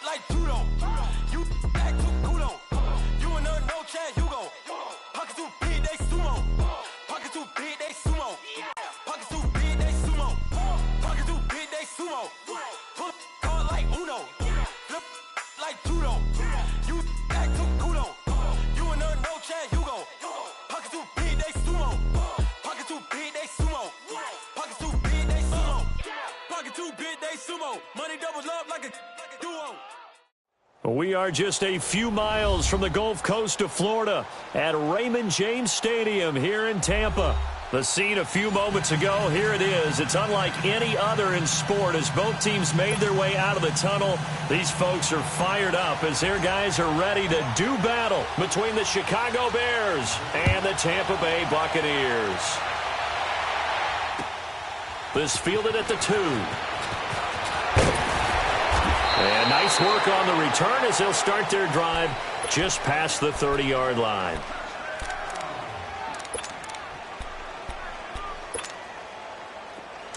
like judo. You act too cool on. You and her no chance, you go. Pockets too big, they sumo. Pockets too big, they sumo. Pockets too big, they sumo. Pockets too big, they sumo. Put card like Uno. Flip like judo. You act too cool on. You and her no chance, you go. Pockets too big, they sumo. Pockets too big, they sumo. Pockets too big, they sumo. Pockets too big, they sumo. Money doubles up like a duo. We are just a few miles from the Gulf Coast of Florida at Raymond James Stadium here in Tampa. The scene a few moments ago, here it is. It's unlike any other in sport as both teams made their way out of the tunnel. These folks are fired up as their guys are ready to do battle between the Chicago Bears and the Tampa Bay Buccaneers. This fielded at the 2. And nice work on the return as they'll start their drive just past the 30-yard line.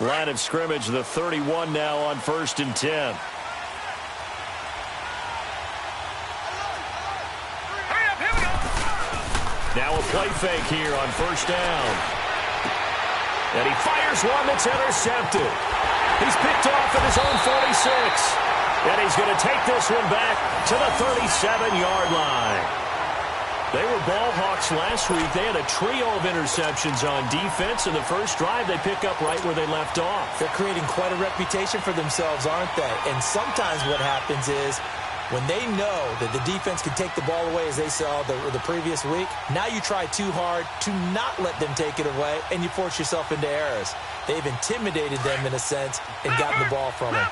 Line of scrimmage, the 31 now on 1st and 10. Now a play fake here on 1st down. And he fires one that's intercepted. He's picked off at his own 46. And he's going to take this one back to the 37-yard line. They were ball hawks last week. They had a trio of interceptions on defense. In the first drive, they pick up right where they left off. They're creating quite a reputation for themselves, aren't they? And sometimes what happens is when they know that the defense can take the ball away, as they saw the previous week, now you try too hard to not let them take it away, and you force yourself into errors. They've intimidated them in a sense and gotten the ball from them.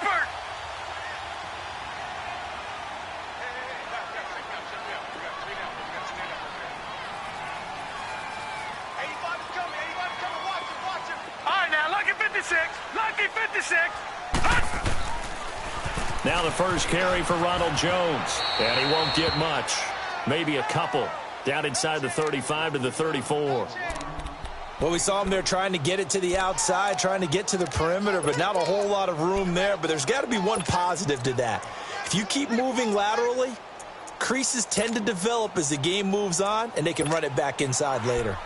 Now the first carry for Ronald Jones. And he won't get much. Maybe a couple. Down inside the 35 to the 34. Well, we saw him there trying to get it to the outside, trying to get to the perimeter, but not a whole lot of room there. But there's got to be one positive to that. If you keep moving laterally, creases tend to develop as the game moves on, and they can run it back inside later.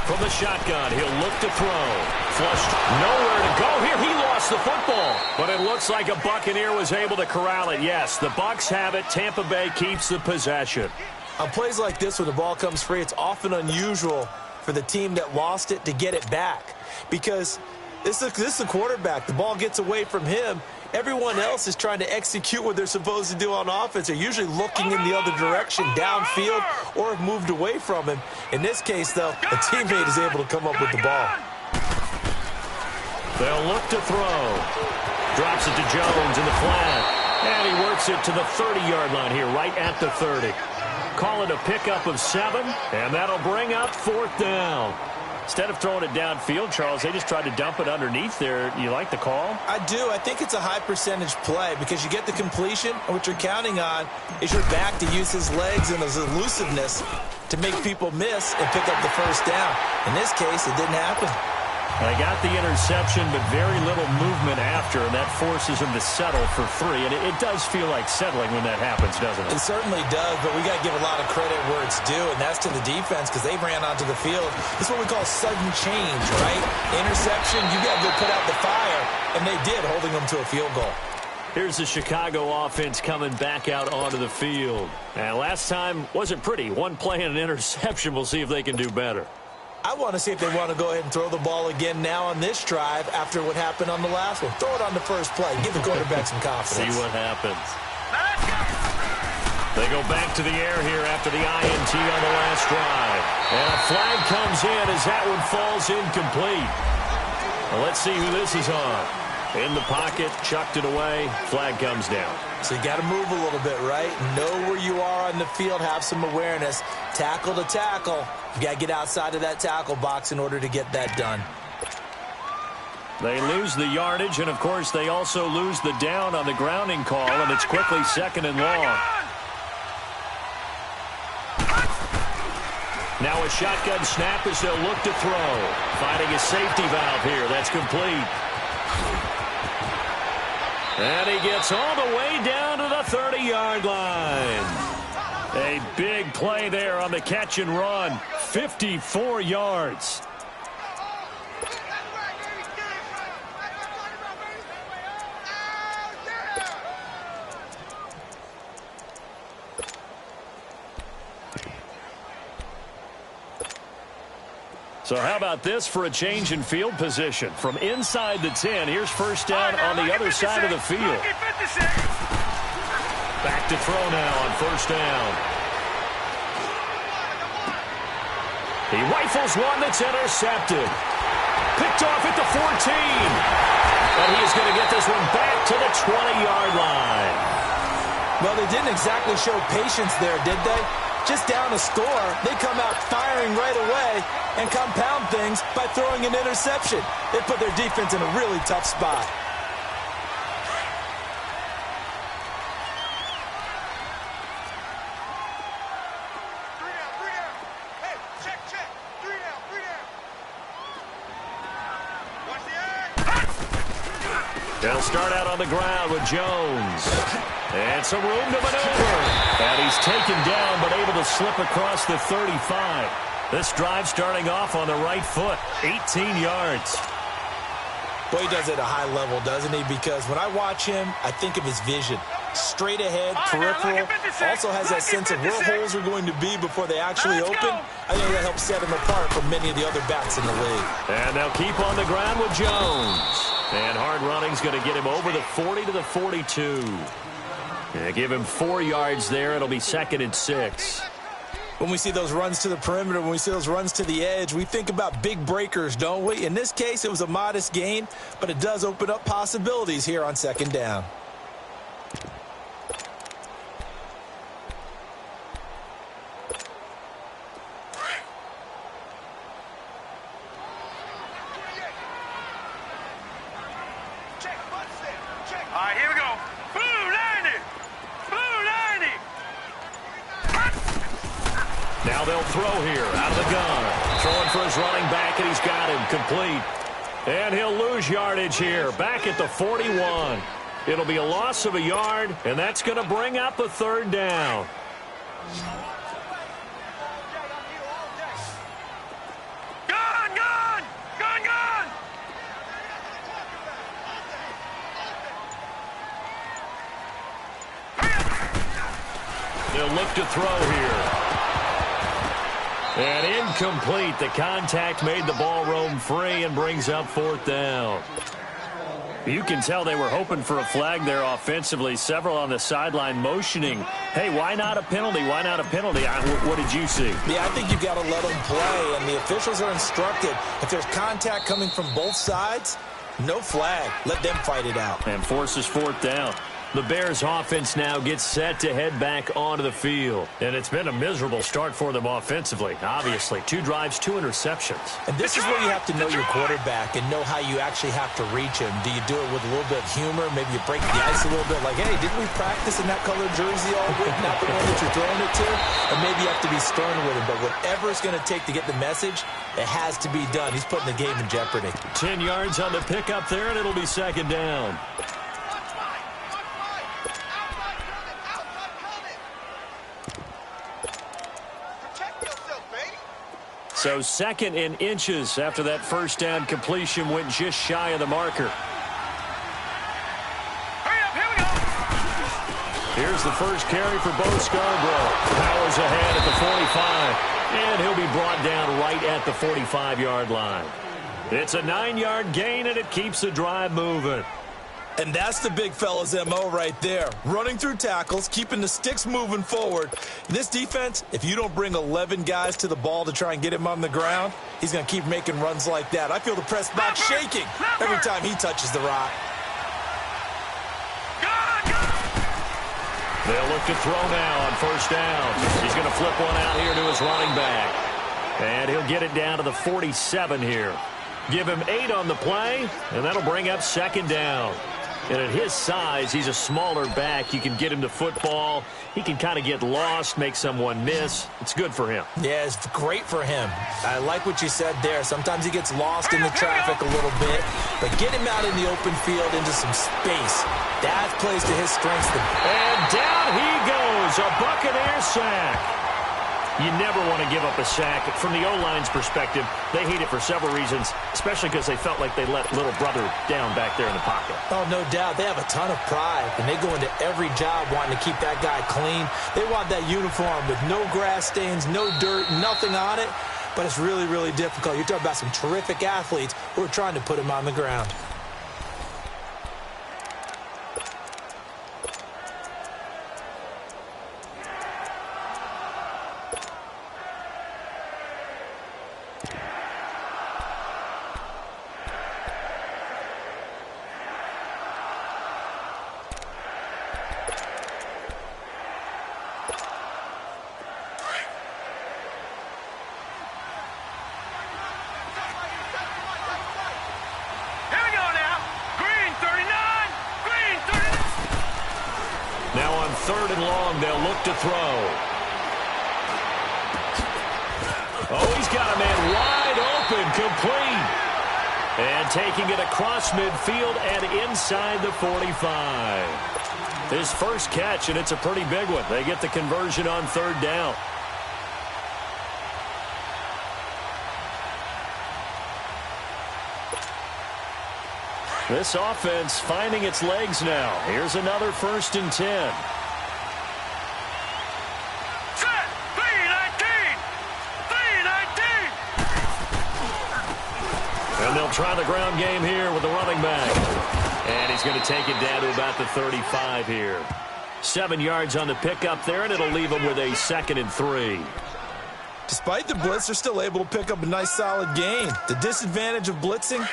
From the shotgun, he'll look to throw. Flushed, nowhere to go here. He lost the football. But it looks like a Buccaneer was able to corral it. Yes, the Bucs have it. Tampa Bay keeps the possession. On plays like this where the ball comes free, it's often unusual for the team that lost it to get it back. Because this is the quarterback. The ball gets away from him. Everyone else is trying to execute what they're supposed to do on offense. They're usually looking in the other direction, downfield, or have moved away from him. In this case, though, a teammate is able to come up with the ball. They'll look to throw. Drops it to Jones in the flat. And he works it to the 30-yard line here, right at the 30. Call it a pickup of 7, and that'll bring up 4th down. Instead of throwing it downfield, Charles, they just tried to dump it underneath there. You like the call? I do. I think it's a high-percentage play because you get the completion, and what you're counting on is your back to use his legs and his elusiveness to make people miss and pick up the first down. In this case, it didn't happen. They got the interception, but very little movement after, and that forces them to settle for 3. And it does feel like settling when that happens, doesn't it? It certainly does, but we got to give a lot of credit where it's due, and that's to the defense because they ran onto the field. This is what we call sudden change, right? Interception, you got to go put out the fire, and they did, holding them to a field goal. Here's the Chicago offense coming back out onto the field. And last time wasn't pretty. One play and an interception. We'll see if they can do better. I want to see if they want to go ahead and throw the ball again now on this drive after what happened on the last one. Throw it on the first play. Give the quarterback some confidence. See what happens. They go back to the air here after the INT on the last drive. And a flag comes in as that one falls incomplete. Well, let's see who this is on. In the pocket, chucked it away. Flag comes down. So you got to move a little bit, right? Know where you are on the field, have some awareness. Tackle to tackle. You got to get outside of that tackle box in order to get that done. They lose the yardage, and, of course, they also lose the down on the grounding call, and it's quickly second and long. Now a shotgun snap as they'll look to throw. Finding a safety valve here. That's complete. And he gets all the way down to the 30-yard line. A big play there on the catch and run. 54 yards. So how about this for a change in field position? From inside the 10, here's first down on the other side of the field. Back to throw now on first down. He rifles one that's intercepted. Picked off at the 14. But he's going to get this one back to the 20-yard line. Well, they didn't exactly show patience there, did they? Just down a score, they come out firing right away and compound things by throwing an interception. They put their defense in a really tough spot. They'll start out on the ground with Jones. And some room to maneuver. And he's taken down, but able to slip across the 35. This drive starting off on the right foot. 18 yards. Boy, he does it at a high level, doesn't he? Because when I watch him, I think of his vision. Straight ahead, peripheral. Also has that sense of where holes are going to be before they actually open. I think that helps set him apart from many of the other backs in the league. And they'll keep on the ground with Jones. And hard running's going to get him over the 40 to the 42. Give him 4 yards there. It'll be 2nd and 6. When we see those runs to the perimeter, when we see those runs to the edge, we think about big breakers, don't we? In this case, it was a modest gain, but it does open up possibilities here on 2nd down. All right, here we go. Now they'll throw here out of the gun. Throwing for his running back, and he's got him complete. And he'll lose yardage here, back at the 41. It'll be a loss of a yard, and that's going to bring up a 3rd down. They'll look to throw here. And incomplete. The contact made the ball roam free and brings up 4th down. You can tell they were hoping for a flag there offensively. Several on the sideline motioning. Hey, why not a penalty? Why not a penalty? What did you see? Yeah, I think you've got to let them play, and the officials are instructed. If there's contact coming from both sides, no flag. Let them fight it out. And forces 4th down. The Bears offense now gets set to head back onto the field. And it's been a miserable start for them offensively, obviously. 2 drives, 2 interceptions. And this is where you have to know your quarterback and know how you actually have to reach him. Do you do it with a little bit of humor? Maybe you break the ice a little bit like, hey, didn't we practice in that colored jersey all week? Not the one that you're throwing it to? And maybe you have to be stern with him. But whatever it's going to take to get the message, it has to be done. He's putting the game in jeopardy. 10 yards on the pickup there, and it'll be 2nd down. So 2nd and inches after that first down completion went just shy of the marker. Hurry up, here we go. Here's the first carry for Bo Scarborough. Powers ahead at the 45. And he'll be brought down right at the 45-yard line. It's a 9-yard gain, and it keeps the drive moving. And that's the big fella's MO right there. Running through tackles, keeping the sticks moving forward. This defense, if you don't bring 11 guys to the ball to try and get him on the ground, he's going to keep making runs like that. I feel the press box shaking every time he touches the rock. They'll look to throw now on first down. He's going to flip one out here to his running back. And he'll get it down to the 47 here. Give him 8 on the play, and that'll bring up second down. And at his size, he's a smaller back. You can get him to football. He can kind of get lost, make someone miss. It's good for him. Yeah, it's great for him. I like what you said there. Sometimes he gets lost in the traffic a little bit, but get him out in the open field into some space. That plays to his strengths. And down he goes, a Buccaneer sack. You never want to give up a sack. From the O-line's perspective, they hate it for several reasons, especially because they felt like they let little brother down back there in the pocket. Oh, no doubt. They have a ton of pride, and they go into every job wanting to keep that guy clean. They want that uniform with no grass stains, no dirt, nothing on it, but it's really, really difficult. You're talking about some terrific athletes who are trying to put him on the ground. Third and long, they'll look to throw. Oh, he's got a man wide open, complete. And taking it across midfield and inside the 45. His first catch, and it's a pretty big one. They get the conversion on third down. This offense finding its legs now. Here's another 1st and 10. And they'll try the ground game here with the running back. And he's going to take it down to about the 35 here. 7 yards on the pickup there, and it'll leave him with a 2nd and 3. Despite the blitz, they're still able to pick up a nice solid gain. The disadvantage of blitzing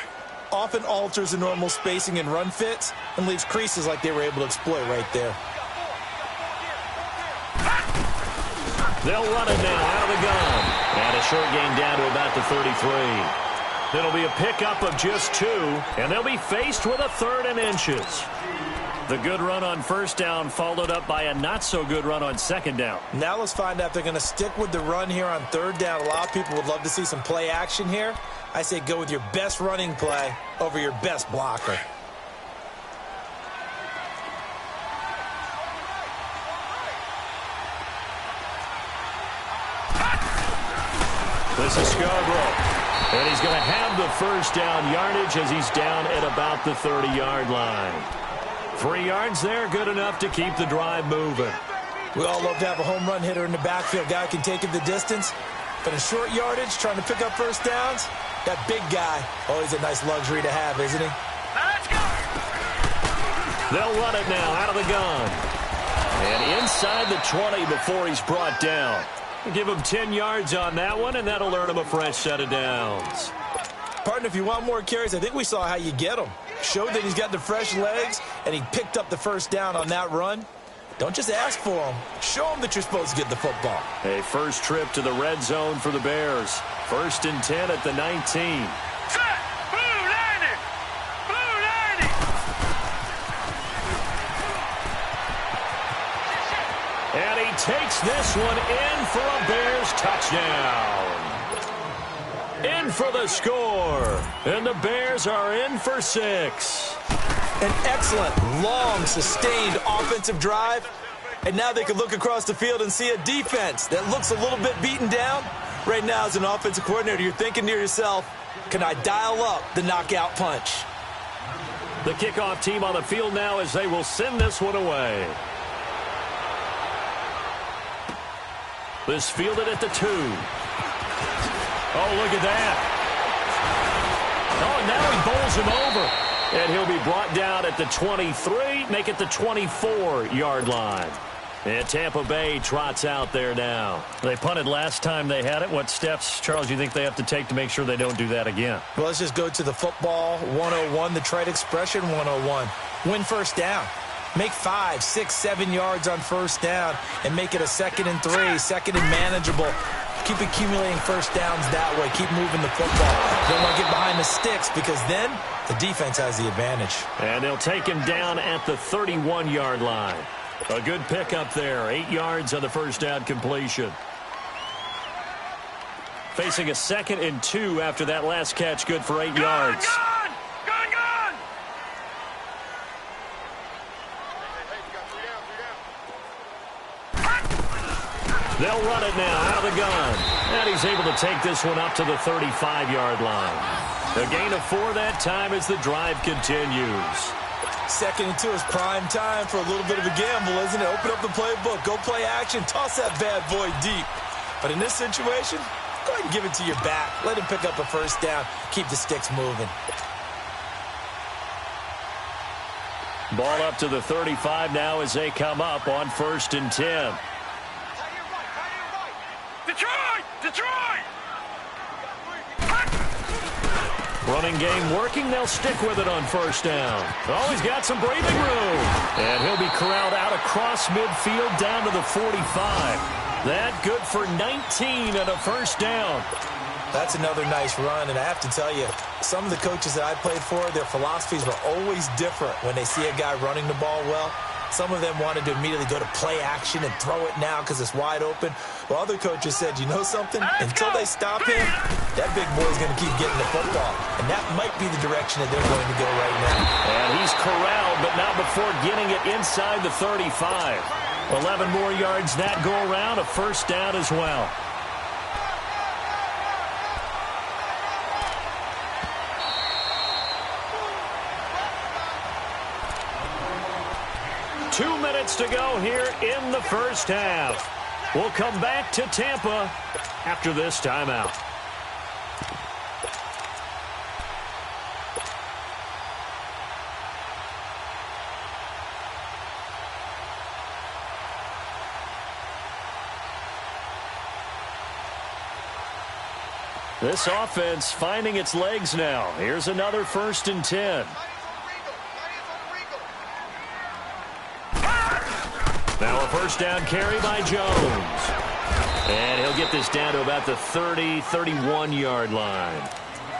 often alters the normal spacing and run fits and leaves creases like they were able to exploit right there. They'll run it now out of the gun. And a short gain down to about the 33. It'll be a pickup of just 2, and they'll be faced with a 3rd and inches. The good run on first down followed up by a not-so-good run on second down. Now let's find out if they're going to stick with the run here on third down. A lot of people would love to see some play action here. I say go with your best running play over your best blocker. This is Scarborough. And he's going to have the first down yardage as he's down at about the 30-yard line. 3 yards there, good enough to keep the drive moving. We all love to have a home run hitter in the backfield. Guy can take it the distance. But in short yardage, trying to pick up first downs, that big guy, always a nice luxury to have, isn't he? Let's go! They'll run it now out of the gun. And inside the 20 before he's brought down. Give him 10 yards on that one, and that'll earn him a fresh set of downs. Partner, if you want more carries, I think we saw how you get them. Showed that he's got the fresh legs, and he picked up the first down on that run. Don't just ask for them. Show them that you're supposed to get the football. A first trip to the red zone for the Bears. 1st and 10 at the 19. Set! Blue 90! Blue 90! And he takes this one in for a Bears touchdown. In for the score. And the Bears are in for 6. An excellent, long, sustained offensive drive. And now they can look across the field and see a defense that looks a little bit beaten down. Right now, as an offensive coordinator, you're thinking to yourself, can I dial up the knockout punch? The kickoff team on the field now as they will send this one away. This fielded at the 2. Oh, look at that. Oh, now he bowls him over. And he'll be brought down at the 23, make it the 24-yard line. And Tampa Bay trots out there now. They punted last time they had it. What steps, Charles, do you think they have to take to make sure they don't do that again? Well, let's just go to the football 101, the trite expression 101. Win first down. Make 5, 6, 7 yards on first down and make it a 2nd and 3, 2nd and manageable. Keep accumulating first downs that way. Keep moving the football. Don't want to get behind the sticks because then the defense has the advantage. And they'll take him down at the 31-yard line. A good pickup there. 8 yards on the first down completion. Facing a 2nd and 2 after that last catch. Good for 8 yards. Gone! They'll run it now out of the gun. And he's able to take this one up to the 35-yard line. A gain of 4 that time as the drive continues. 2nd and 2 is prime time for a little bit of a gamble, isn't it? Open up the playbook. Go play action. Toss that bad boy deep. But in this situation, go ahead and give it to your back. Let him pick up a first down. Keep the sticks moving. Ball up to the 35 now as they come up on 1st and 10. Detroit! Running game working. They'll stick with it on first down. Oh, he's got some breathing room. And he'll be corralled out across midfield down to the 45. That good for 19 and a first down. That's another nice run, and I have to tell you, some of the coaches that I played for, their philosophies were always different when they see a guy running the ball well. Some of them wanted to immediately go to play action and throw it now because it's wide open. While other coaches said, you know something? Until they stop him, that big boy's going to keep getting the football. And that might be the direction that they're going to go right now. And he's corralled, but not before getting it inside the 35. 11 more yards that go around, a first down as well. Two minutes to go here in the first half. We'll come back to Tampa after this timeout. This offense finding its legs now. Here's another 1st and 10. Now a first down carry by Jones. And he'll get this down to about the 30, 31-yard line.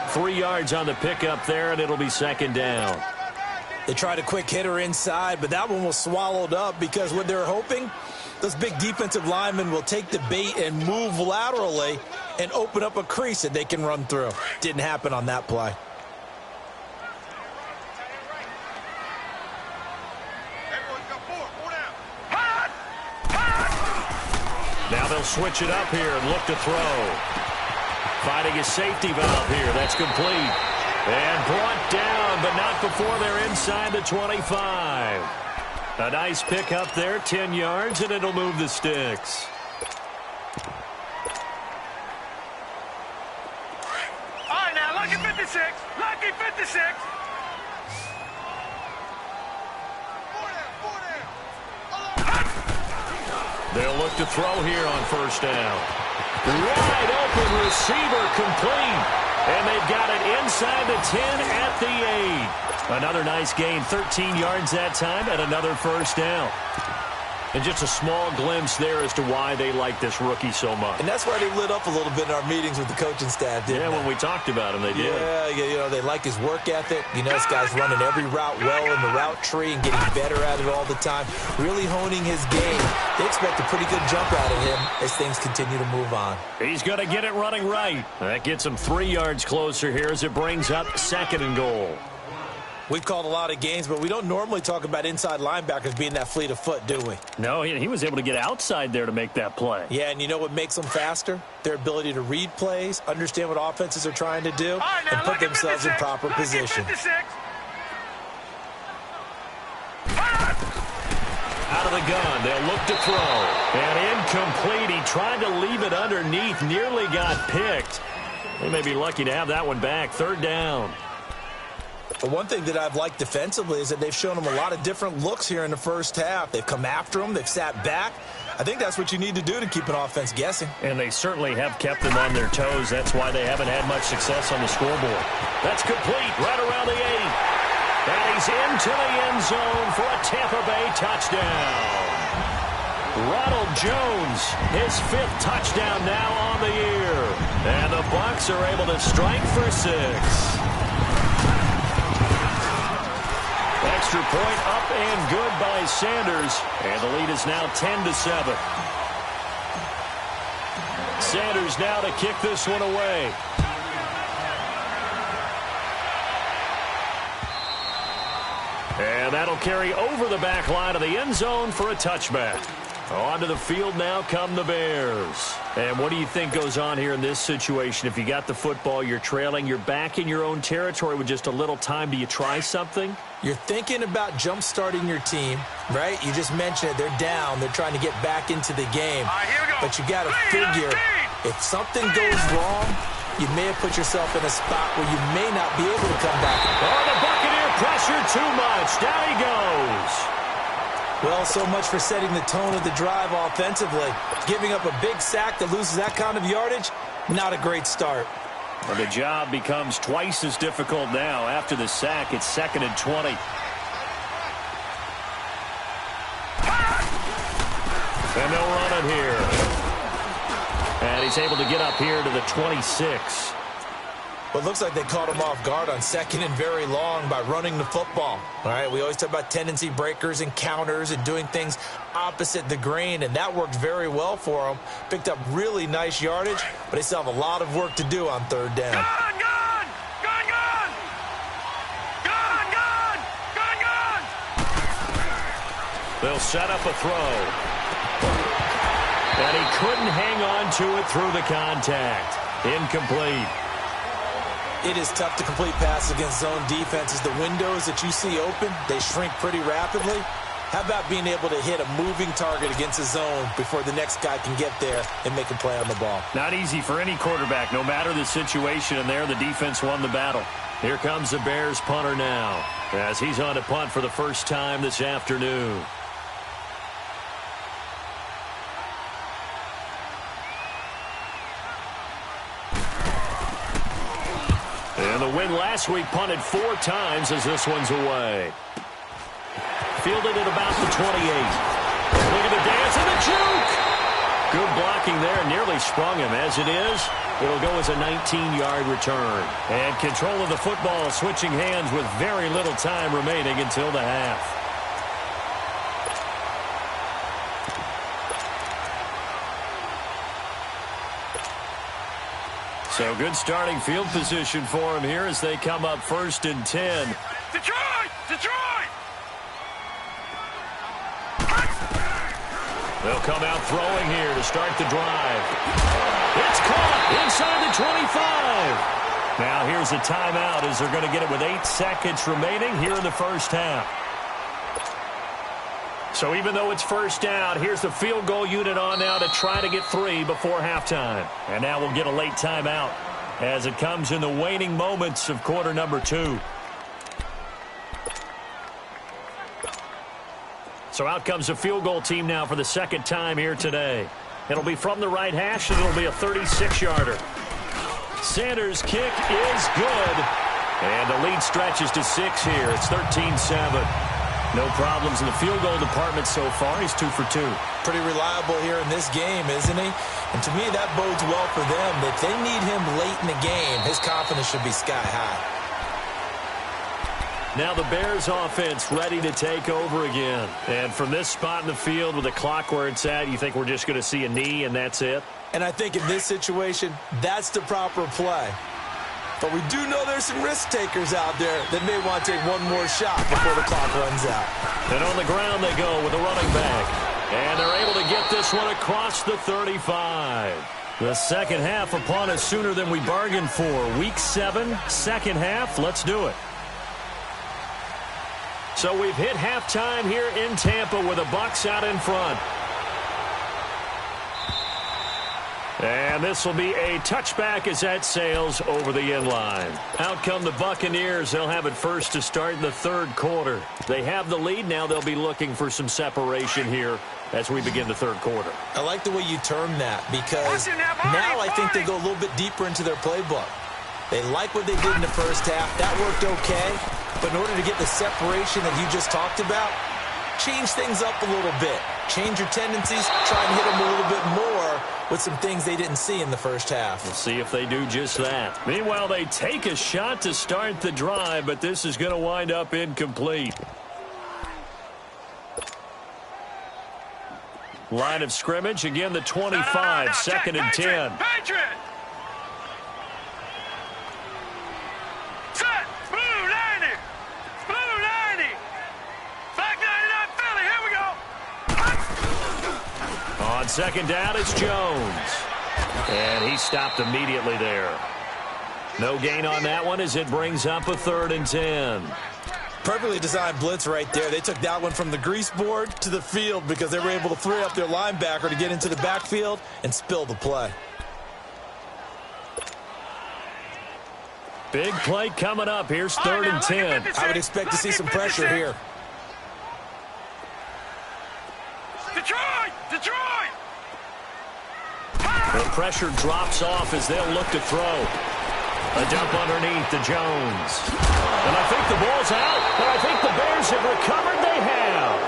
3 yards on the pickup there, and it'll be 2nd down. They tried a quick hitter inside, but that one was swallowed up because what they're hoping, those big defensive linemen will take the bait and move laterally and open up a crease that they can run through. Didn't happen on that play. Now they'll switch it up here and look to throw. Finding his safety valve here. That's complete. And brought down, but not before they're inside the 25. A nice pick up there, 10 yards, and it'll move the sticks. All right, now, lucky 56. Lucky 56. They'll look to throw here on first down. Wide open receiver complete. And they've got it inside the 10 at the 8. Another nice gain, 13 yards that time, and another first down. And just a small glimpse there as to why they like this rookie so much. And that's why they lit up a little bit in our meetings with the coaching staff, didn't they? Yeah, when we talked about him, they did. Yeah, you know, they like his work ethic. You know, this guy's running every route well in the route tree and getting better at it all the time, really honing his game. They expect a pretty good jump out of him as things continue to move on. He's going to get it running right. That gets him 3 yards closer here as it brings up 2nd and goal. We've called a lot of games, but we don't normally talk about inside linebackers being that fleet of foot, do we? No, he was able to get outside there to make that play. Yeah, and you know what makes them faster? Their ability to read plays, understand what offenses are trying to do, and put themselves in proper position. Out of the gun, they'll look to throw. And incomplete. He tried to leave it underneath, nearly got picked. They may be lucky to have that one back. 3rd down. But one thing that I've liked defensively is that they've shown them a lot of different looks here in the first half. They've come after them. They've sat back. I think that's what you need to do to keep an offense guessing. And they certainly have kept them on their toes. That's why they haven't had much success on the scoreboard. That's complete right around the 8. And he's into the end zone for a Tampa Bay touchdown. Ronald Jones, his 5th touchdown now on the year. And the Bucs are able to strike for 6. Extra point up and good by Sanders. And the lead is now 10-7. Sanders now to kick this one away. And that'll carry over the back line of the end zone for a touchback. Onto the field now come the Bears. And what do you think goes on here in this situation? If you got the football, you're trailing, you're back in your own territory with just a little time. Do you try something? You're thinking about jump-starting your team, right? You just mentioned it. They're down. They're trying to get back into the game. Here we go. But you got to figure, if something goes wrong, you may have put yourself in a spot where you may not be able to come back. Oh, the Buccaneer pressure too much. Down he goes. Well, so much for setting the tone of the drive offensively. Giving up a big sack that loses that kind of yardage, not a great start. Well, the job becomes twice as difficult now. After the sack, it's 2nd and 20. And they'll run it here. And he's able to get up here to the 26. Well, it looks like they caught him off guard on 2nd and very long by running the football. All right, we always talk about tendency breakers and counters and doing things opposite the grain, and that worked very well for them. Picked up really nice yardage, but they still have a lot of work to do on 3rd down. Gone! Gone! Gone! Gone! Gone! Gone! Gone! Gone! They'll set up a throw. And he couldn't hang on to it through the contact. Incomplete. It is tough to complete passes against zone defenses. The windows that you see open, they shrink pretty rapidly. How about being able to hit a moving target against a zone before the next guy can get there and make a play on the ball? Not easy for any quarterback, no matter the situation. And there, the defense won the battle. Here comes the Bears punter now, as he's on to punt for the first time this afternoon. And the win last week punted 4 times as this one's away. Fielded at about the 28. Look at the dance and the juke. Good blocking there. Nearly sprung him. As it is, it'll go as a 19-yard return. And control of the football switching hands with very little time remaining until the half. So good starting field position for him here as they come up 1st and 10. Detroit! Detroit! They'll come out throwing here to start the drive. It's caught inside the 25. Now here's a timeout as they're going to get it with 8 seconds remaining here in the first half. So even though it's first down, here's the field goal unit on now to try to get 3 before halftime. And now we'll get a late timeout as it comes in the waning moments of quarter number 2. So out comes the field goal team now for the 2nd time here today. It'll be from the right hash, and it'll be a 36-yarder. Sanders' kick is good. And the lead stretches to 6 here. It's 13-7. No problems in the field goal department so far. He's 2 for 2. Pretty reliable here in this game, isn't he? And to me, that bodes well for them. If they need him late in the game, his confidence should be sky high. Now the Bears offense ready to take over again. And from this spot in the field with the clock where it's at, you think we're just going to see a knee and that's it? And I think in this situation, that's the proper play. But we do know there's some risk takers out there that may want to take one more shot before the clock runs out. And on the ground they go with a running back. And they're able to get this one across the 35. The second half upon us sooner than we bargained for. Week 7, second half. Let's do it. So we've hit halftime here in Tampa with the Bucs out in front. And this will be a touchback as that sails over the end line. Out come the Buccaneers. They'll have it first to start in the 3rd quarter. They have the lead. Now they'll be looking for some separation here as we begin the 3rd quarter. I like the way you term that because now I think they go a little bit deeper into their playbook. They like what they did in the first half. That worked okay. But in order to get the separation that you just talked about, change things up a little bit. Change your tendencies, try and hit them a little bit more with some things they didn't see in the first half. We'll see if they do just that. Meanwhile, they take a shot to start the drive, but this is going to wind up incomplete. Line of scrimmage, again the 25, second and 10. Patriot! Set! Blue 90! Blue 90! Back 99 Philly, here we go! On second down, it's Jones. And he stopped immediately there. No gain on that one as it brings up a 3rd and 10. Perfectly designed blitz right there. They took that one from the grease board to the field because they were able to free up their linebacker to get into the backfield and spill the play. Big play coming up. Here's 3rd and 10. I would expect to see some pressure here. Detroit! Detroit! The pressure drops off as they'll look to throw. A dump underneath to Jones. And I think the ball's out, but I think the Bears have recovered. They have.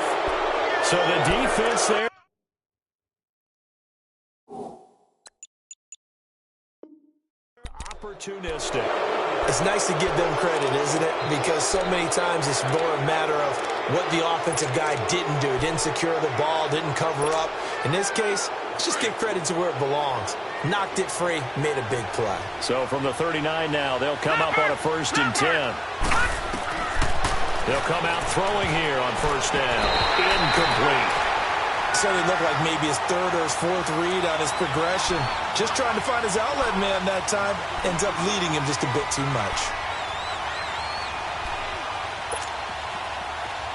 So the defense there. Opportunistic. It's nice to give them credit, isn't it? Because so many times it's more a matter of what the offensive guy didn't do. Didn't secure the ball, didn't cover up. In this case, let's just give credit to where it belongs. Knocked it free, made a big play. So from the 39 now, they'll come up on a 1st and 10. They'll come out throwing here on 1st down. Incomplete. So it looked like maybe his 3rd or his 4th read on his progression. Just trying to find his outlet man that time. Ends up leading him just a bit too much.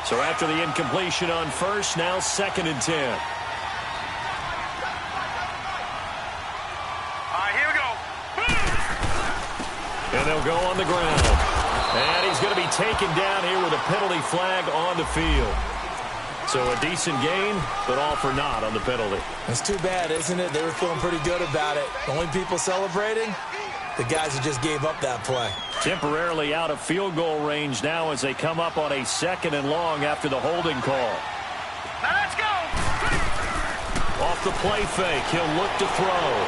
So after the incompletion on 1st, now 2nd and 10. And they'll go on the ground. And he's going to be taken down here with a penalty flag on the field. So a decent gain, but all for naught on the penalty. It's too bad, isn't it? They were feeling pretty good about it. The only people celebrating, the guys who just gave up that play. Temporarily out of field goal range now as they come up on a 2nd and long after the holding call. Now let's go! Off the play fake, he'll look to throw.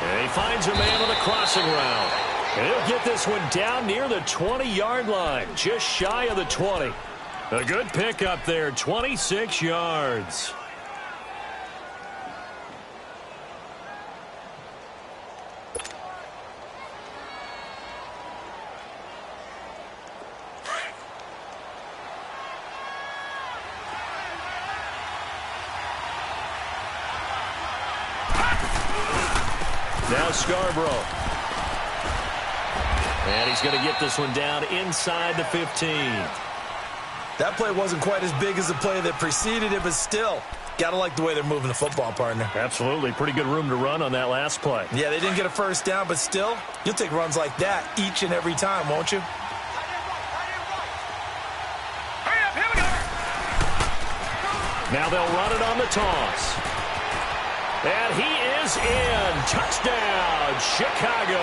And he finds a man on the crossing route. And he'll get this one down near the 20-yard line, just shy of the 20. A good pickup there, 26 yards. Now Scarborough. And he's going to get this one down inside the 15. That play wasn't quite as big as the play that preceded it, but still, got to like the way they're moving the football, partner. Absolutely. Pretty good room to run on that last play. Yeah, they didn't get a 1st down, but still, you'll take runs like that each and every time, won't you? Hurry up, here we go! Now they'll run it on the toss. And he is in. Touchdown, Chicago.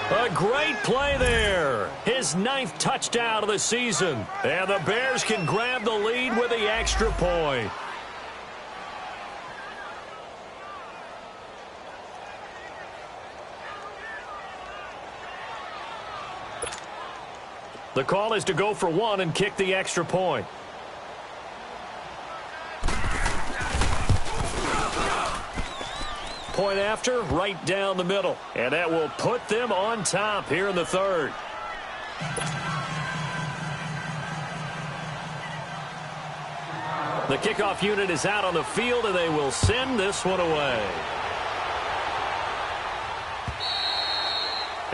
A great play there. His 9th touchdown of the season. And the Bears can grab the lead with the extra point. The call is to go for 1 and kick the extra point. Point after, right down the middle. And that will put them on top here in the 3rd. The kickoff unit is out on the field, and they will send this one away.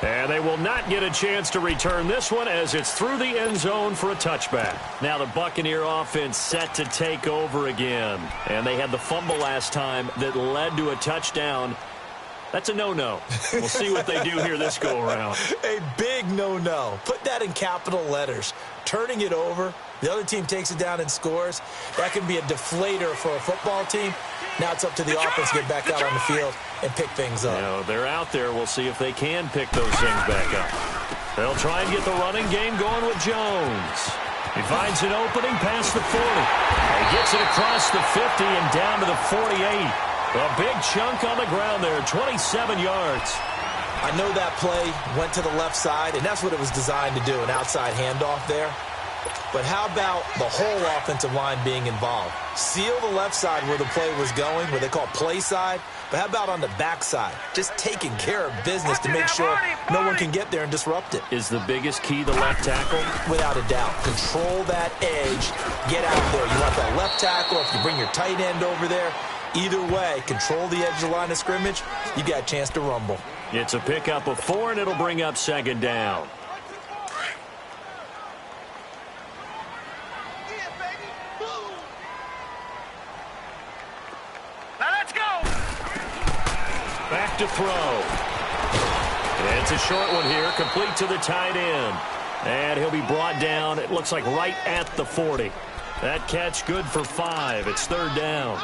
And they will not get a chance to return this one as it's through the end zone for a touchback. Now the Buccaneer offense set to take over again. And they had the fumble last time that led to a touchdown. That's a no-no. We'll see what they do here this go-around. A big no-no. Put that in capital letters. Turning it over, the other team takes it down and scores. That can be a deflator for a football team. Now it's up to the offense to get back out on the field and pick things up. You know, they're out there. We'll see if they can pick those things back up. They'll try and get the running game going with Jones. He finds an opening past the 40. He gets it across the 50 and down to the 48. A big chunk on the ground there, 27 yards. I know that play went to the left side, and that's what it was designed to do, an outside handoff there. But how about the whole offensive line being involved? Seal the left side where the play was going, what they call play side. But how about on the backside? Just taking care of business to make sure no one can get there and disrupt it. Is the biggest key the left tackle? Without a doubt. Control that edge. Get out there. You want that left tackle. If you bring your tight end over there, either way, control the edge of the line of scrimmage, you got a chance to rumble. It's a pickup of 4, and it'll bring up second down. Back to throw. It's a short one here, complete to the tight end. And he'll be brought down, it looks like right at the 40. That catch good for 5. It's third down.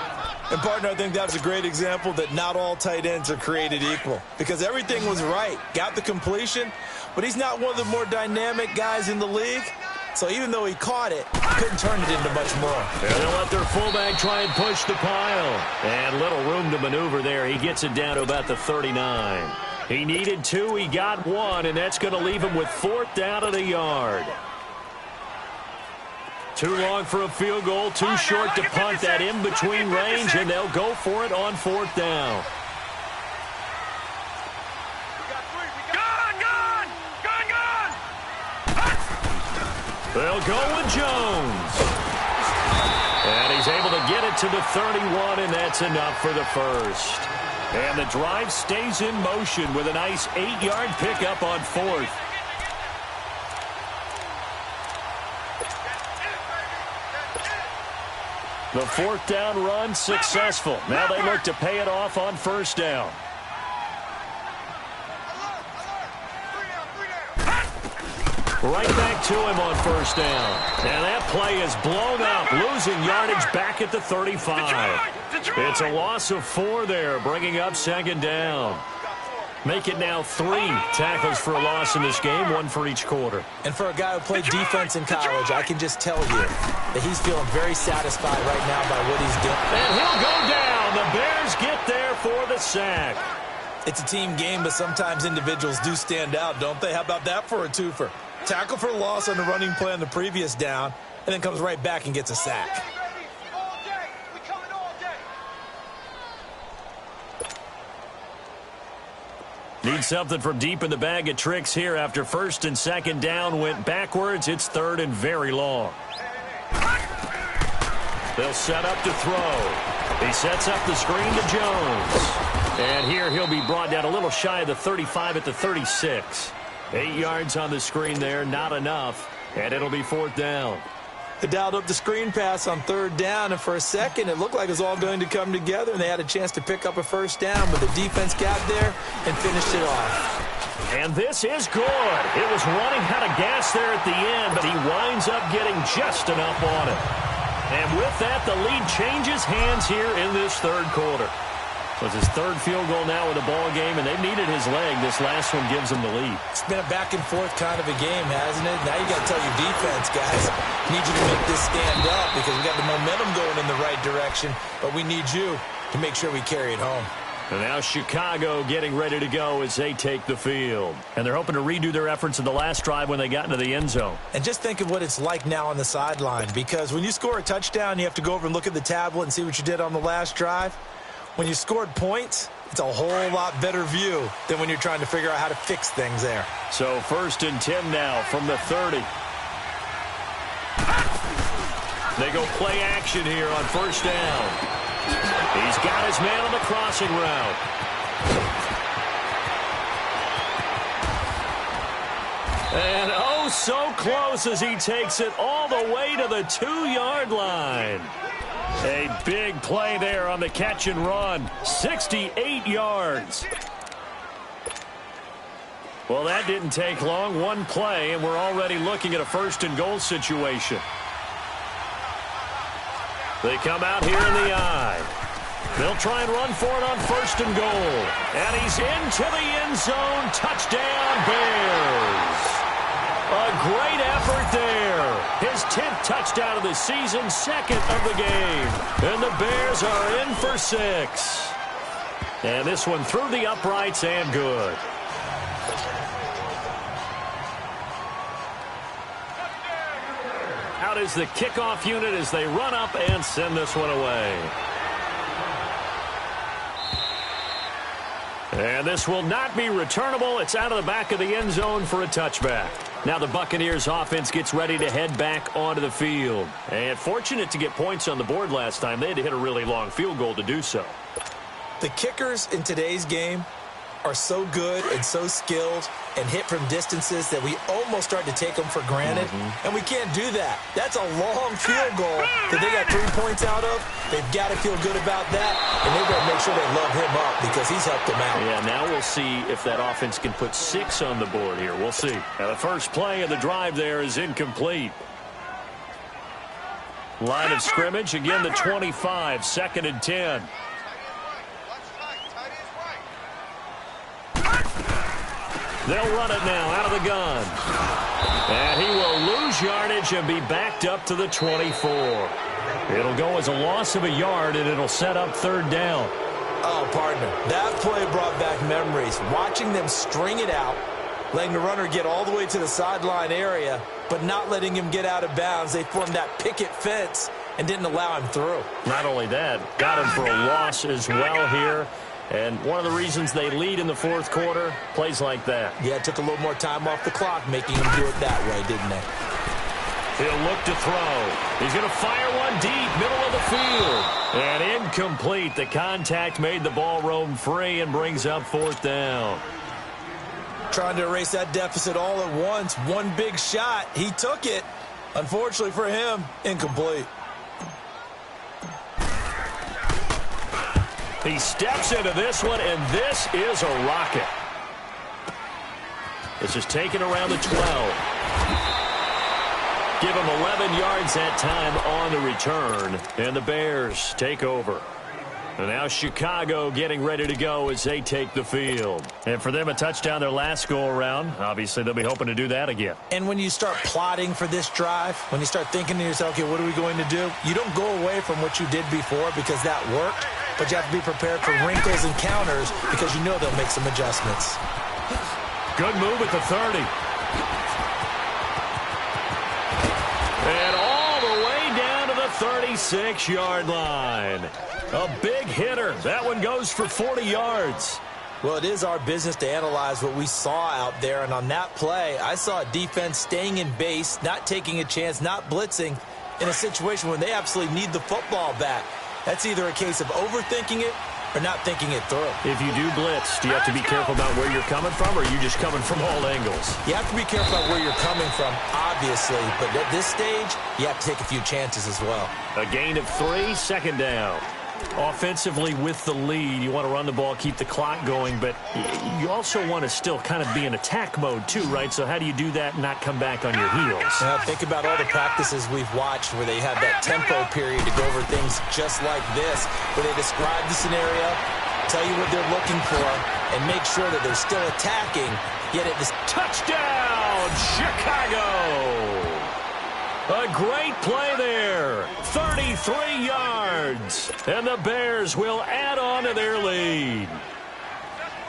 And, partner, I think that's a great example that not all tight ends are created equal. Because everything was right. Got the completion, but he's not one of the more dynamic guys in the league. So even though he caught it, he couldn't turn it into much more. And they'll let their fullback try and push the pile. And little room to maneuver there. He gets it down to about the 39. He needed 2, he got 1, and that's going to leave him with 4th down at a yard. Too long for a field goal, too short to punt that in-between range, and they'll go for it on 4th down. They'll go with Jones. And he's able to get it to the 31, and that's enough for the first. And the drive stays in motion with a nice 8-yard pickup on 4th. The 4th down run successful. Now they look to pay it off on 1st down. Right back to him on 1st down. And that play is blown up, losing yardage back at the 35. It's a loss of 4 there, bringing up second down. Make it now 3 tackles for a loss in this game, 1 for each quarter. And for a guy who played defense in college, I can just tell you that he's feeling very satisfied right now by what he's doing. And he'll go down. The Bears get there for the sack. It's a team game, but sometimes individuals do stand out, don't they? How about that for a twofer? Tackle for a loss on the running play on the previous down, and then comes right back and gets a sack. Need something from deep in the bag of tricks here after 1st and 2nd down went backwards. It's 3rd and very long. They'll set up to throw. He sets up the screen to Jones. And here he'll be brought down a little shy of the 35 at the 36. 8 yards on the screen there, not enough. And it'll be 4th down. They dialed up the screen pass on 3rd down, and for a second it looked like it was all going to come together, and they had a chance to pick up a 1st down, but the defense got there and finished it off. And this is good. It was running out of gas there at the end, but he winds up getting just enough on it. And with that, the lead changes hands here in this 3rd quarter. It was his 3rd field goal now in the ball game, and they needed his leg. This last one gives him the lead. It's been a back-and-forth kind of a game, hasn't it? Now you got to tell your defense, guys, need you to make this stand up because we got the momentum going in the right direction, but we need you to make sure we carry it home. And now Chicago getting ready to go as they take the field. And they're hoping to redo their efforts in the last drive when they got into the end zone. And just think of what it's like now on the sideline, because when you score a touchdown, you have to go over and look at the tablet and see what you did on the last drive. When you scored points, it's a whole lot better view than when you're trying to figure out how to fix things there. So 1st and 10 now from the 30. They go play action here on 1st down. He's got his man on the crossing route. And oh, so close as he takes it all the way to the 2-yard line. A big play there on the catch and run. 68 yards. Well, that didn't take long. One play, and we're already looking at a 1st and goal situation. They come out here in the eye. They'll try and run for it on 1st and goal. And he's into the end zone. Touchdown, Bears. A great effort there. His 10th touchdown of the season, second of the game. And the Bears are in for 6. And this one through the uprights and good. Out is the kickoff unit as they run up and send this one away. And this will not be returnable. It's out of the back of the end zone for a touchback. Now the Buccaneers offense gets ready to head back onto the field. And fortunate to get points on the board last time. They had to hit a really long field goal to do so. The kickers in today's game are so good and so skilled and hit from distances that we almost start to take them for granted. And we can't do that. That's a long field goal that they got 3 points out of. They've got to feel good about that, and they've got to make sure they love him up because he's helped them out. Yeah, now we'll see if that offense can put 6 on the board here. We'll see. Now the first play of the drive there is incomplete. Line of scrimmage, again the 25, 2nd and 10. They'll run it now out of the gun. And he will lose yardage and be backed up to the 24. It'll go as a loss of a yard, and it'll set up 3rd down. Oh, partner, that play brought back memories. Watching them string it out, letting the runner get all the way to the sideline area, but not letting him get out of bounds. They formed that picket fence and didn't allow him through. Not only that, got him for a loss as well here. And one of the reasons they lead in the 4th quarter, plays like that. Yeah, it took a little more time off the clock, making him do it that way, didn't they? He'll look to throw. He's going to fire one deep, middle of the field. And incomplete. The contact made the ball roam free and brings up 4th down. Trying to erase that deficit all at once. One big shot. He took it. Unfortunately for him, incomplete. He steps into this one, and this is a rocket. This is taken around the 12. Give him 11 yards that time on the return, and the Bears take over. And now Chicago getting ready to go as they take the field. And for them, a touchdown their last go-around. Obviously, they'll be hoping to do that again. And when you start plotting for this drive, when you start thinking to yourself, okay, what are we going to do? You don't go away from what you did before because that worked, but you have to be prepared for wrinkles and counters because you know they'll make some adjustments. Good move at the 30. And all the way down to the 36-yard line. A big hitter. That one goes for 40 yards. Well, it is our business to analyze what we saw out there. And on that play, I saw a defense staying in base, not taking a chance, not blitzing in a situation where they absolutely need the football back. That's either a case of overthinking it or not thinking it through. If you do blitz, do you have to be careful about where you're coming from, or are you just coming from all angles? You have to be careful about where you're coming from, obviously. But at this stage, you have to take a few chances as well. A gain of 3, 2nd down. Offensively with the lead, you want to run the ball, keep the clock going, but you also want to still kind of be in attack mode too, right? So how do you do that and not come back on your heels? Now, think about all the practices we've watched where they have that tempo period to go over things just like this, where they describe the scenario, tell you what they're looking for, and make sure that they're still attacking, yet at this touchdown, Chicago! A great play there. 33 yards. And the Bears will add on to their lead.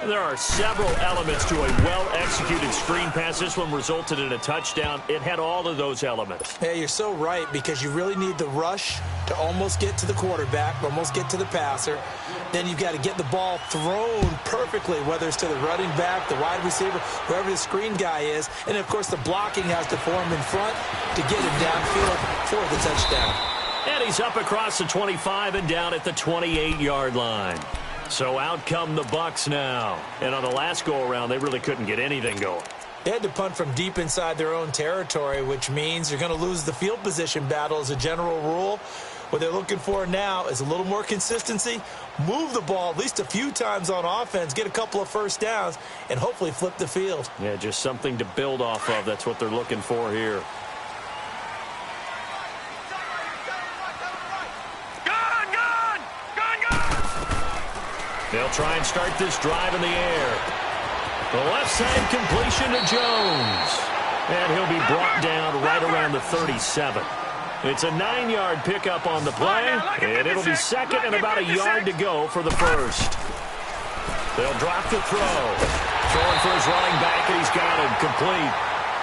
There are several elements to a well-executed screen pass. This one resulted in a touchdown. It had all of those elements. Yeah, you're so right, because you really need the rush to almost get to the quarterback, almost get to the passer. Then you've got to get the ball thrown perfectly, whether it's to the running back, the wide receiver, whoever the screen guy is. And, of course, the blocking has to form in front to get him downfield for the touchdown. And he's up across the 25 and down at the 28-yard line. So out come the Bucs now. And on the last go-around, they really couldn't get anything going. They had to punt from deep inside their own territory, which means you're going to lose the field position battle as a general rule. What they're looking for now is a little more consistency, move the ball at least a few times on offense, get a couple of first downs, and hopefully flip the field. Yeah, just something to build off of. That's what they're looking for here. They'll try and start this drive in the air. The left side completion to Jones. And he'll be brought down right around the 37. It's a 9-yard pickup on the play, and it'll be second and about a yard to go for the first. They'll drop the throw. Throwing for his running back, and he's got him complete.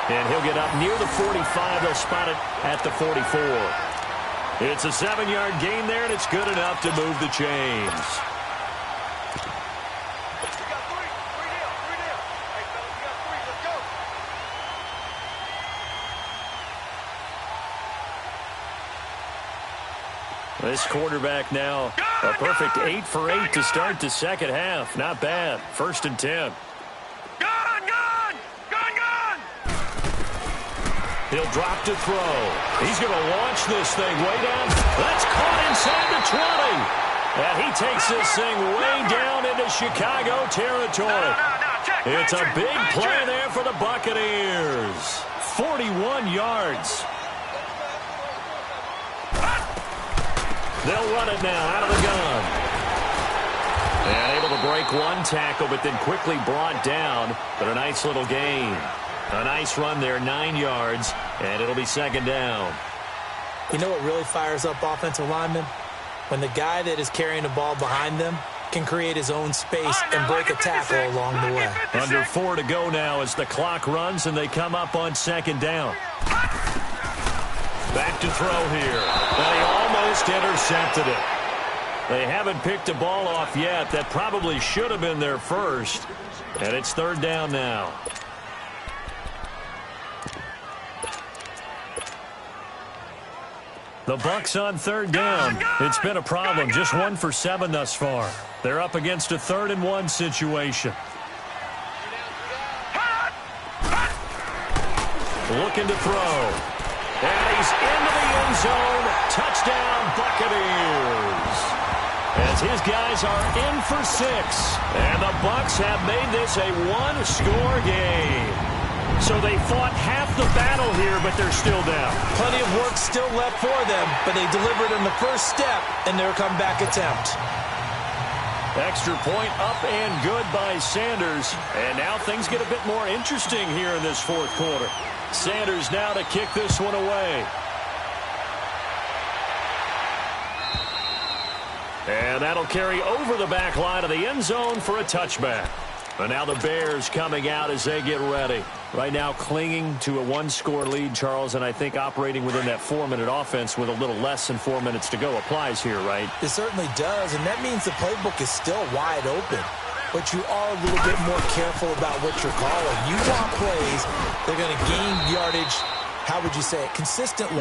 And he'll get up near the 45. They'll spot it at the 44. It's a 7-yard gain there, and it's good enough to move the chains. This quarterback now, a perfect 8 for 8 to start the second half. Not bad. 1st and 10. He'll drop to throw. He's going to launch this thing way down. That's caught inside the 20. And he takes this thing way down into Chicago territory. It's a big play there for the Buccaneers. 41 yards. They'll run it now out of the gun. And able to break one tackle, but then quickly brought down. But a nice little gain. A nice run there, 9 yards, and it'll be second down. You know what really fires up offensive linemen? When the guy that is carrying the ball behind them can create his own space and break a tackle along the way. Under 4 to go now as the clock runs and they come up on second down. Back to throw here. And he almost intercepted it. They haven't picked a ball off yet. That probably should have been their first. And it's third down now. The Bucs on third down. It's been a problem. Just 1 for 7 thus far. They're up against a 3rd and 1 situation. Looking to throw. And he's into the end zone. Touchdown, Buccaneers. As his guys are in for 6. And the Bucs have made this a 1-score game. So they fought half the battle here, but they're still down. Plenty of work still left for them, but they delivered in the first step in their comeback attempt. Extra point up and good by Sanders. And now things get a bit more interesting here in this 4th quarter. Sanders now to kick this one away. And that'll carry over the back line of the end zone for a touchback. And now the Bears coming out as they get ready. Right now clinging to a 1-score lead, Charles, and I think operating within that 4-minute offense with a little less than 4 minutes to go applies here, right? It certainly does, and that means the playbook is still wide open. But you are a little bit more careful about what you're calling. You want plays, they're going to gain yardage, how would you say it, consistently,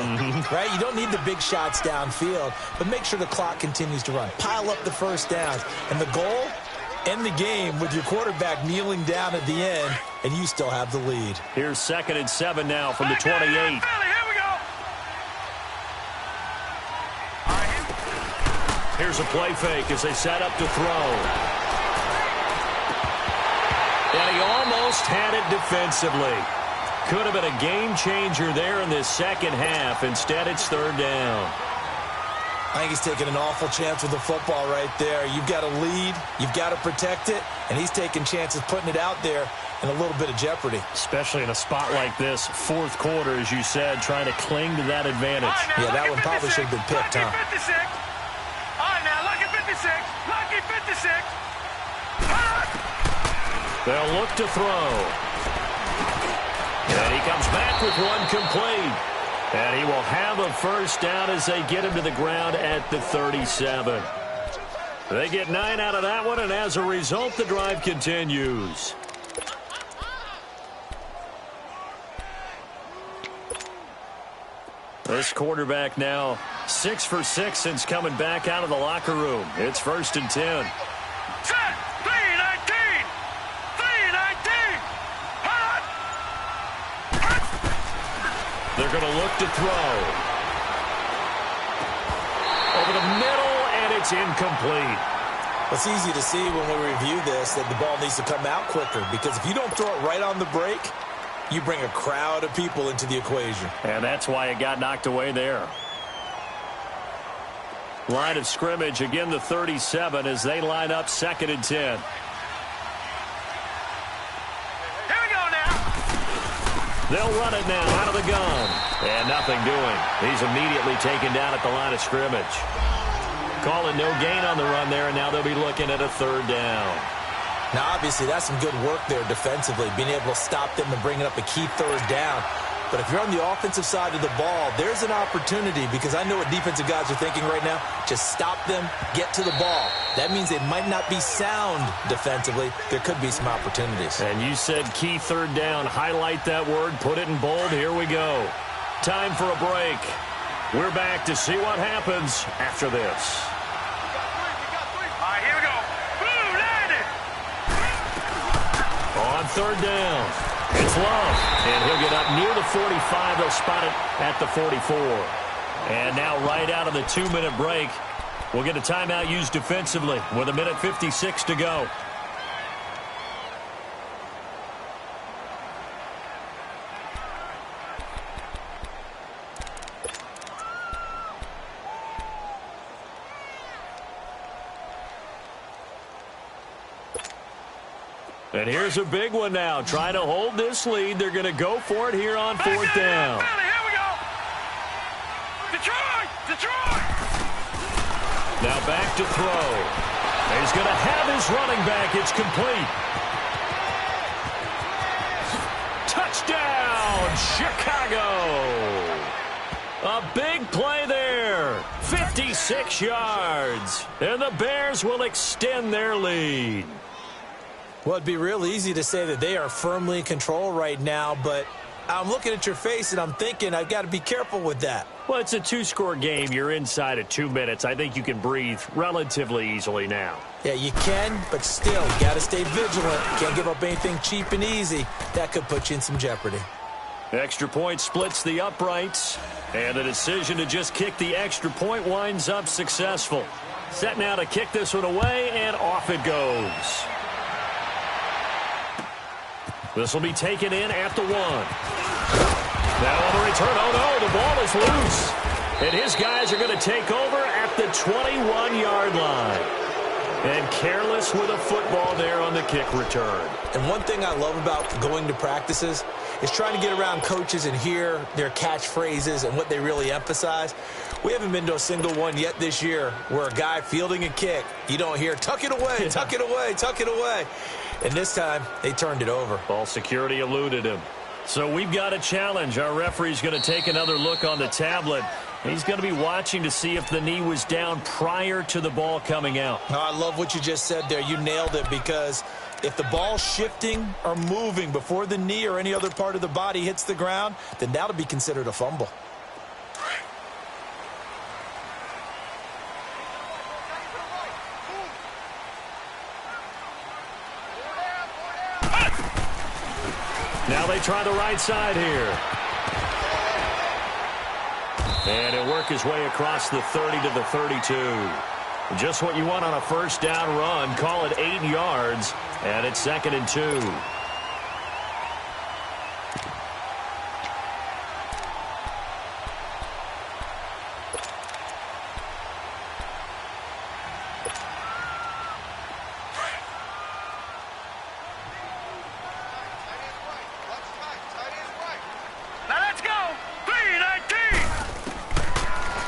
right? You don't need the big shots downfield, but make sure the clock continues to run. Pile up the first downs, and the goal, end the game with your quarterback kneeling down at the end, and you still have the lead. Here's 2nd and 7 now from the 28. Here we go. Here's a play fake as they set up to throw. And he almost had it defensively. Could have been a game changer there in this second half. Instead, it's third down. I think he's taking an awful chance with the football right there. You've got to lead, you've got to protect it, and he's taking chances putting it out there in a little bit of jeopardy. Especially in a spot like this, 4th quarter, as you said, trying to cling to that advantage. Yeah, that one probably should have been picked, huh? All right, now, lucky 56. Lucky 56. They'll look to throw. And he comes back with one complete. And he will have a first down as they get him to the ground at the 37. They get 9 out of that one, and as a result, the drive continues. This quarterback now 6 for 6 since coming back out of the locker room. It's 1st and 10. Set. 3-19. 3-19. They're going to look to throw. Over the middle, and it's incomplete. It's easy to see when we review this that the ball needs to come out quicker, because if you don't throw it right on the break, you bring a crowd of people into the equation. And that's why it got knocked away there. Line of scrimmage, again the 37 as they line up 2nd and 10. Here we go now. They'll run it now out of the gun. And nothing doing. He's immediately taken down at the line of scrimmage. Calling no gain on the run there, and now they'll be looking at a third down. Now, obviously, that's some good work there defensively, being able to stop them and bringing up a key third down. But if you're on the offensive side of the ball, there's an opportunity, because I know what defensive guys are thinking right now. Just stop them, get to the ball. That means they might not be sound defensively. There could be some opportunities. And you said key third down. Highlight that word. Put it in bold. Here we go. Time for a break. We're back to see what happens after this. All right, here we go. Boom, landed. On third down, it's Love, and he'll get up near the 45. They'll spot it at the 44. And now right out of the 2-minute break, we'll get a timeout used defensively with 1:56 to go. And here's a big one now. Trying to hold this lead. They're going to go for it here on fourth down. Here we go. Detroit! Detroit! Now back to throw. He's going to have his running back. It's complete. Touchdown, Chicago. A big play there. 56 yards. And the Bears will extend their lead. Well, it'd be real easy to say that they are firmly in control right now, but I'm looking at your face and I'm thinking I've got to be careful with that. Well, it's a 2-score game. You're inside of 2 minutes. I think you can breathe relatively easily now. Yeah, you can, but still, you got to stay vigilant. Can't give up anything cheap and easy. That could put you in some jeopardy. Extra point splits the uprights, and the decision to just kick the extra point winds up successful. Set now to kick this one away, and off it goes. This will be taken in at the 1. Now on the return, oh no, the ball is loose. And his guys are going to take over at the 21-yard line. And careless with a football there on the kick return. And one thing I love about going to practices is trying to get around coaches and hear their catchphrases and what they really emphasize. We haven't been to a single one yet this year where a guy fielding a kick, you don't hear, tuck it away, tuck it away, tuck it away. And this time, they turned it over. Ball security eluded him. So we've got a challenge. Our referee's going to take another look on the tablet. He's going to be watching to see if the knee was down prior to the ball coming out. Oh, I love what you just said there. You nailed it, because if the ball's shifting or moving before the knee or any other part of the body hits the ground, then that'll be considered a fumble. Now they try the right side here. And he'll work his way across the 30 to the 32. Just what you want on a first down run. Call it 8 yards. And it's 2nd and 2.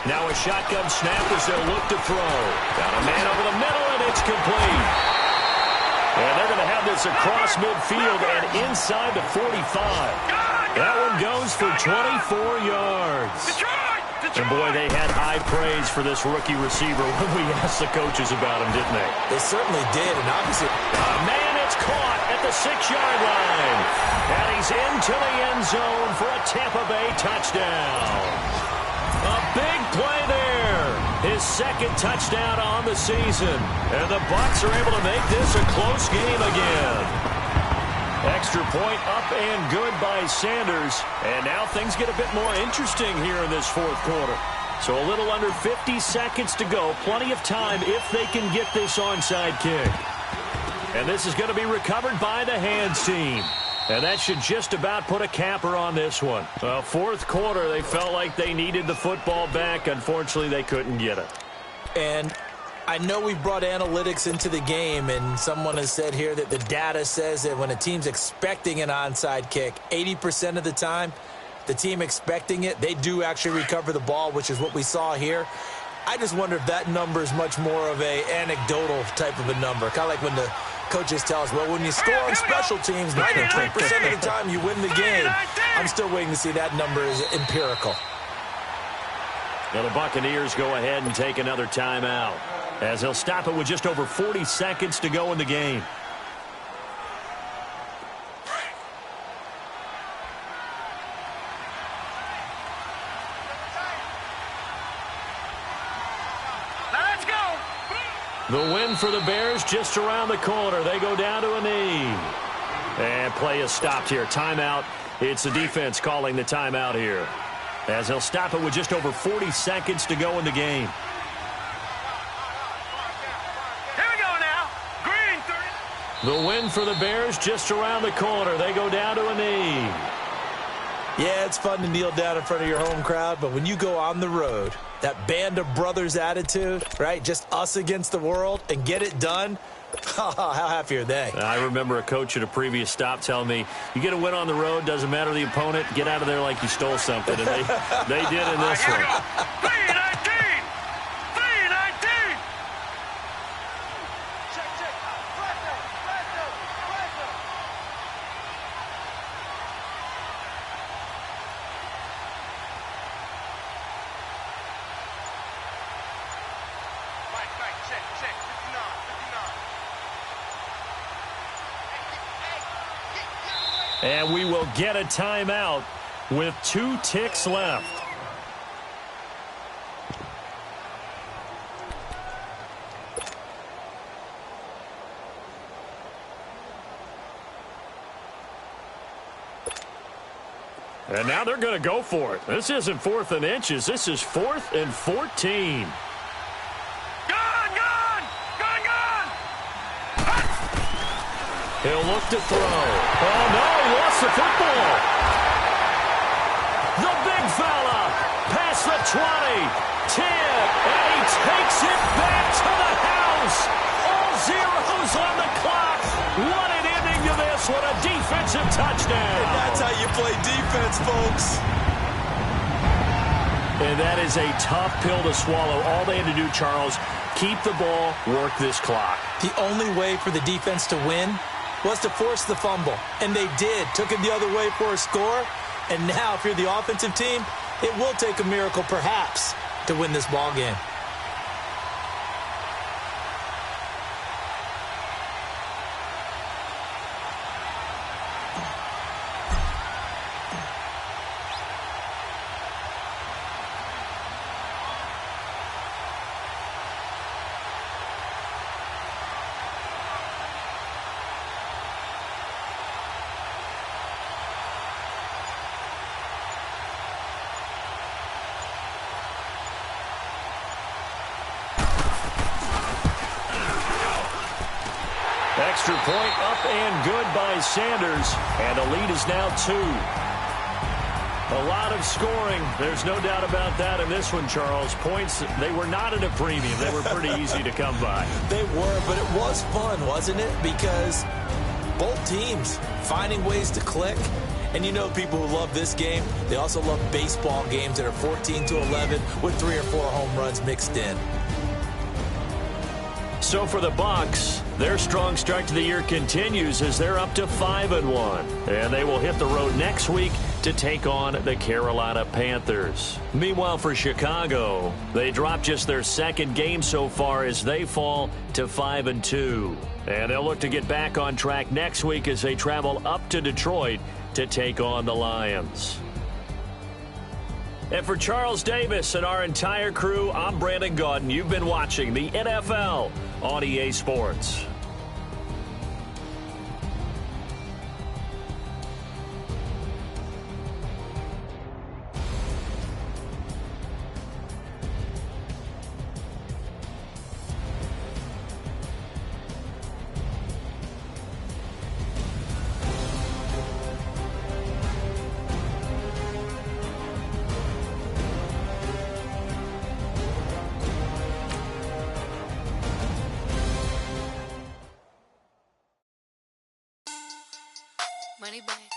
Now a shotgun snap as they'll look to throw. Got a man over the middle, and it's complete. And they're going to have this across midfield and inside the 45. That one goes for 24 yards. And, boy, they had high praise for this rookie receiver when we asked the coaches about him, didn't they? They certainly did, and obviously... Man, it's caught at the 6-yard line. And he's into the end zone for a Tampa Bay touchdown. A big play there. His 2nd touchdown on the season. And the Bucs are able to make this a close game again. Extra point up and good by Sanders. And now things get a bit more interesting here in this 4th quarter. So a little under 50 seconds to go. Plenty of time if they can get this onside kick. And this is going to be recovered by the hands team. And that should just about put a capper on this one. Well, 4th quarter, they felt like they needed the football back. Unfortunately, they couldn't get it. And I know we brought analytics into the game, and someone has said here that the data says that when a team's expecting an onside kick, 80% of the time, the team expecting it, they do actually recover the ball, which is what we saw here. I just wonder if that number is much more of a anecdotal type of a number, kind of like when the coaches tell us, well, when you score on special teams, 93% of the time you win the game. I'm still waiting to see that number is empirical. Now the Buccaneers go ahead and take another timeout, as they'll stop it with just over 40 seconds to go in the game. Let's go. The win for the Bears just around the corner. They go down to a knee. And play is stopped here. Timeout. It's the defense calling the timeout here, as they'll stop it with just over 40 seconds to go in the game. The win for the Bears just around the corner. They go down to a knee. Yeah, it's fun to kneel down in front of your home crowd, but when you go on the road, that band of brothers attitude, right, just us against the world, and get it done, how happy are they? I remember a coach at a previous stop telling me, you get a win on the road, doesn't matter the opponent, get out of there like you stole something. And they did in this one. 319! 319! Check, 59, 59. And we will get a timeout with 2 ticks left. And now they're going to go for it. This isn't 4th and inches. This is 4th and 14. He'll look to throw. Oh, no, he lost the football. The big fella past the 20, 10, and he takes it back to the house. All zeros on the clock. What an ending to this. What a defensive touchdown. And that's how you play defense, folks. And that is a tough pill to swallow. All they had to do, Charles, keep the ball, work this clock. The only way for the defense to win was to force the fumble, and they did. Took it the other way for a score, and now if you're the offensive team, it will take a miracle perhaps to win this ball game. Extra point up and good by Sanders, and the lead is now 2. A lot of scoring. There's no doubt about that in this one, Charles. Points, they were not at a premium. They were pretty easy to come by. They were, but it was fun, wasn't it? Because both teams finding ways to click. And you know people who love this game, they also love baseball games that are 14-11 with 3 or 4 home runs mixed in. So for the Bucs, their strong start to the year continues as they're up to 5-1. And they will hit the road next week to take on the Carolina Panthers. Meanwhile, for Chicago, they dropped just their 2nd game so far as they fall to 5-2. And they'll look to get back on track next week as they travel up to Detroit to take on the Lions. And for Charles Davis and our entire crew, I'm Brandon Gaudin. You've been watching the NFL on EA Sports. money back.